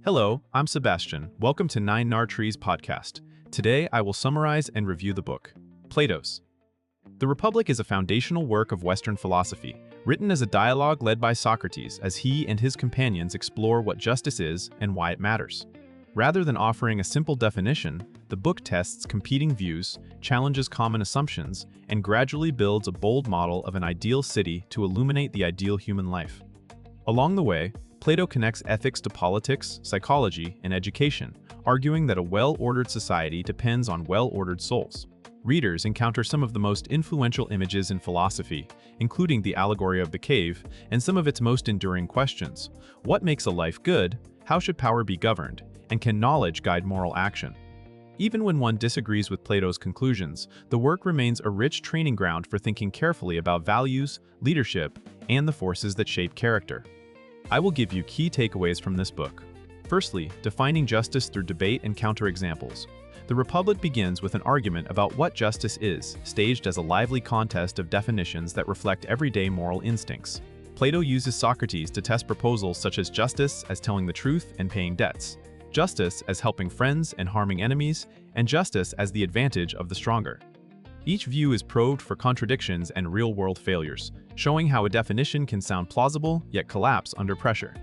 Hello, I'm Sebastian. Welcome to Nine Nar Trees podcast. Today, I will summarize and review the book, Plato's. The Republic is a foundational work of Western philosophy, written as a dialogue led by Socrates as he and his companions explore what justice is and why it matters. Rather than offering a simple definition, the book tests competing views, challenges common assumptions, and gradually builds a bold model of an ideal city to illuminate the ideal human life. Along the way, Plato connects ethics to politics, psychology, and education, arguing that a well-ordered society depends on well-ordered souls. Readers encounter some of the most influential images in philosophy, including the allegory of the cave and some of its most enduring questions. What makes a life good? How should power be governed? And can knowledge guide moral action? Even when one disagrees with Plato's conclusions, the work remains a rich training ground for thinking carefully about values, leadership, and the forces that shape character. I will give you key takeaways from this book. Firstly, defining justice through debate and counterexamples. The Republic begins with an argument about what justice is, staged as a lively contest of definitions that reflect everyday moral instincts. Plato uses Socrates to test proposals such as justice as telling the truth and paying debts, justice as helping friends and harming enemies, and justice as the advantage of the stronger. Each view is probed for contradictions and real-world failures, showing how a definition can sound plausible yet collapse under pressure.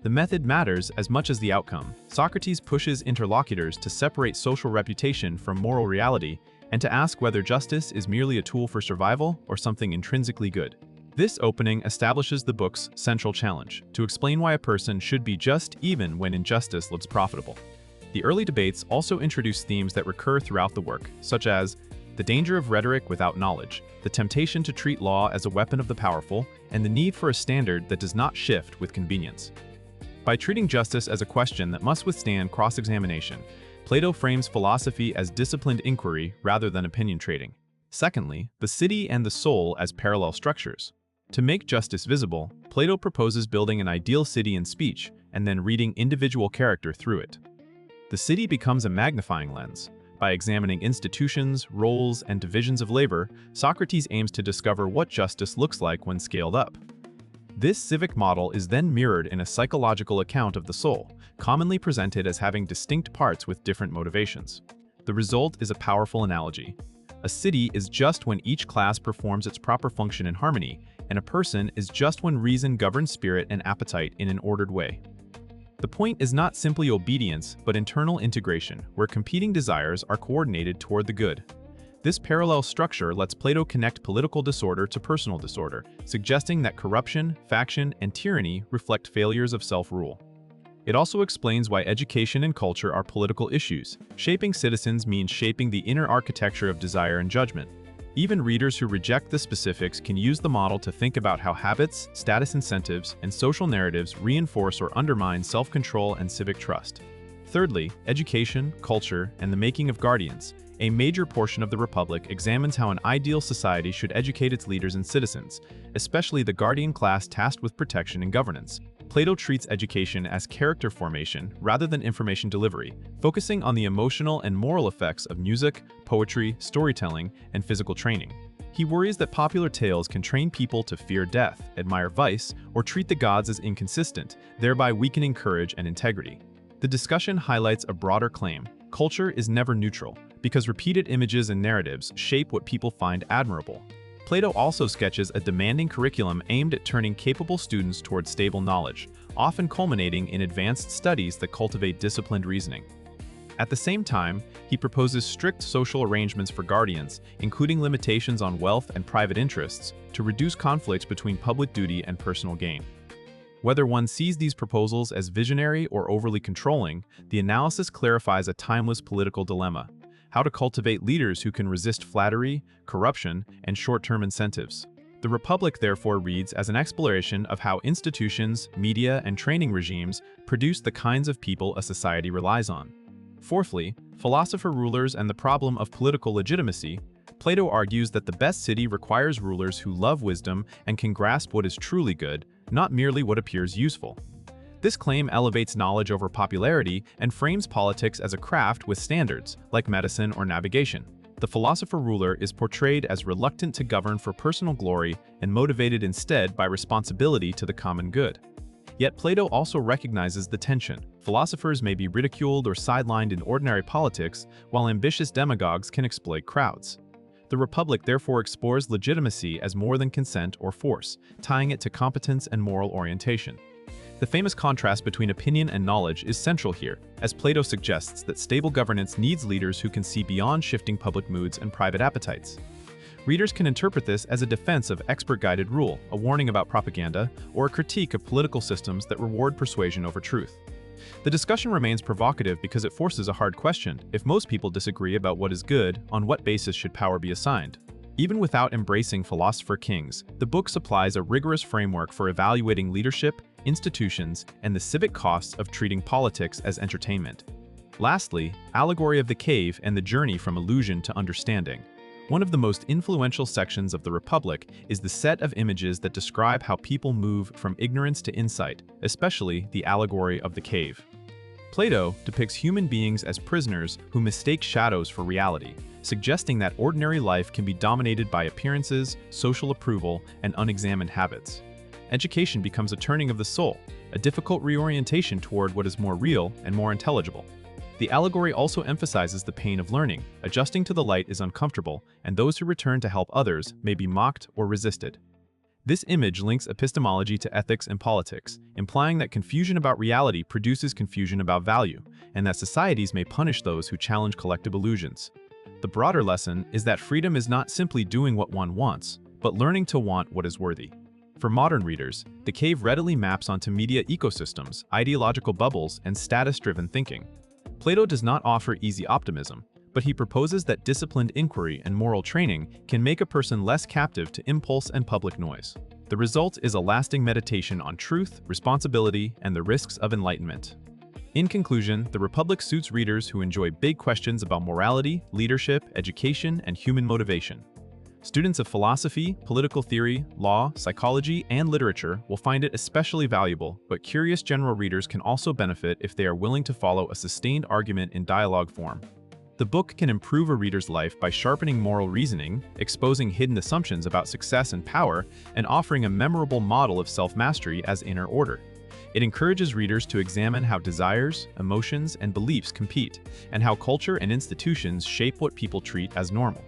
The method matters as much as the outcome. Socrates pushes interlocutors to separate social reputation from moral reality and to ask whether justice is merely a tool for survival or something intrinsically good. This opening establishes the book's central challenge, to explain why a person should be just even when injustice looks profitable. The early debates also introduce themes that recur throughout the work, such as the danger of rhetoric without knowledge, the temptation to treat law as a weapon of the powerful, and the need for a standard that does not shift with convenience. By treating justice as a question that must withstand cross-examination, Plato frames philosophy as disciplined inquiry rather than opinion trading. Secondly, the city and the soul as parallel structures. To make justice visible, Plato proposes building an ideal city in speech and then reading individual character through it. The city becomes a magnifying lens. By examining institutions, roles, and divisions of labor, Socrates aims to discover what justice looks like when scaled up. This civic model is then mirrored in a psychological account of the soul, commonly presented as having distinct parts with different motivations. The result is a powerful analogy. A city is just when each class performs its proper function in harmony, and a person is just when reason governs spirit and appetite in an ordered way. The point is not simply obedience, but internal integration, where competing desires are coordinated toward the good. This parallel structure lets Plato connect political disorder to personal disorder, suggesting that corruption, faction, and tyranny reflect failures of self-rule. It also explains why education and culture are political issues. Shaping citizens means shaping the inner architecture of desire and judgment. Even readers who reject the specifics can use the model to think about how habits, status incentives, and social narratives reinforce or undermine self-control and civic trust. Thirdly, education, culture, and the making of guardians. A major portion of the Republic examines how an ideal society should educate its leaders and citizens, especially the guardian class tasked with protection and governance. Plato treats education as character formation rather than information delivery, focusing on the emotional and moral effects of music, poetry, storytelling, and physical training. He worries that popular tales can train people to fear death, admire vice, or treat the gods as inconsistent, thereby weakening courage and integrity. The discussion highlights a broader claim: culture is never neutral, because repeated images and narratives shape what people find admirable. Plato also sketches a demanding curriculum aimed at turning capable students toward stable knowledge, often culminating in advanced studies that cultivate disciplined reasoning. At the same time, he proposes strict social arrangements for guardians, including limitations on wealth and private interests, to reduce conflicts between public duty and personal gain. Whether one sees these proposals as visionary or overly controlling, the analysis clarifies a timeless political dilemma: how to cultivate leaders who can resist flattery, corruption, and short-term incentives. The Republic therefore reads as an exploration of how institutions, media, and training regimes produce the kinds of people a society relies on. Fourthly, philosopher-rulers and the problem of political legitimacy. Plato argues that the best city requires rulers who love wisdom and can grasp what is truly good, not merely what appears useful. This claim elevates knowledge over popularity and frames politics as a craft with standards, like medicine or navigation. The philosopher-ruler is portrayed as reluctant to govern for personal glory and motivated instead by responsibility to the common good. Yet Plato also recognizes the tension. Philosophers may be ridiculed or sidelined in ordinary politics, while ambitious demagogues can exploit crowds. The Republic therefore explores legitimacy as more than consent or force, tying it to competence and moral orientation. The famous contrast between opinion and knowledge is central here, as Plato suggests that stable governance needs leaders who can see beyond shifting public moods and private appetites. Readers can interpret this as a defense of expert-guided rule, a warning about propaganda, or a critique of political systems that reward persuasion over truth. The discussion remains provocative because it forces a hard question. If most people disagree about what is good, on what basis should power be assigned? Even without embracing philosopher kings, the book supplies a rigorous framework for evaluating leadership, institutions, and the civic costs of treating politics as entertainment. Lastly, allegory of the cave and the journey from illusion to understanding. One of the most influential sections of the Republic is the set of images that describe how people move from ignorance to insight, especially the allegory of the cave. Plato depicts human beings as prisoners who mistake shadows for reality, suggesting that ordinary life can be dominated by appearances, social approval, and unexamined habits. Education becomes a turning of the soul, a difficult reorientation toward what is more real and more intelligible. The allegory also emphasizes the pain of learning. Adjusting to the light is uncomfortable, and those who return to help others may be mocked or resisted. This image links epistemology to ethics and politics, implying that confusion about reality produces confusion about value, and that societies may punish those who challenge collective illusions. The broader lesson is that freedom is not simply doing what one wants, but learning to want what is worthy. For modern readers, the cave readily maps onto media ecosystems, ideological bubbles, and status-driven thinking. Plato does not offer easy optimism, but he proposes that disciplined inquiry and moral training can make a person less captive to impulse and public noise. The result is a lasting meditation on truth, responsibility, and the risks of enlightenment. In conclusion, the Republic suits readers who enjoy big questions about morality, leadership, education, and human motivation. Students of philosophy, political theory, law, psychology, and literature will find it especially valuable, but curious general readers can also benefit if they are willing to follow a sustained argument in dialogue form. The book can improve a reader's life by sharpening moral reasoning, exposing hidden assumptions about success and power, and offering a memorable model of self-mastery as inner order. It encourages readers to examine how desires, emotions, and beliefs compete, and how culture and institutions shape what people treat as normal.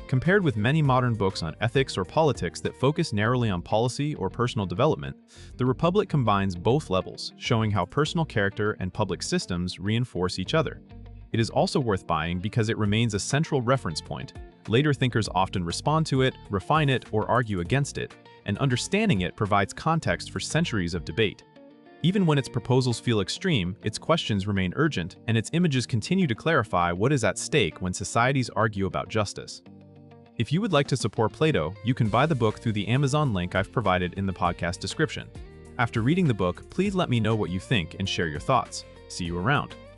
Compared with many modern books on ethics or politics that focus narrowly on policy or personal development, the Republic combines both levels, showing how personal character and public systems reinforce each other. It is also worth buying because it remains a central reference point. Later thinkers often respond to it, refine it, or argue against it, and understanding it provides context for centuries of debate. Even when its proposals feel extreme, its questions remain urgent, and its images continue to clarify what is at stake when societies argue about justice. If you would like to support Plato, you can buy the book through the Amazon link I've provided in the podcast description. After reading the book, please let me know what you think and share your thoughts. See you around.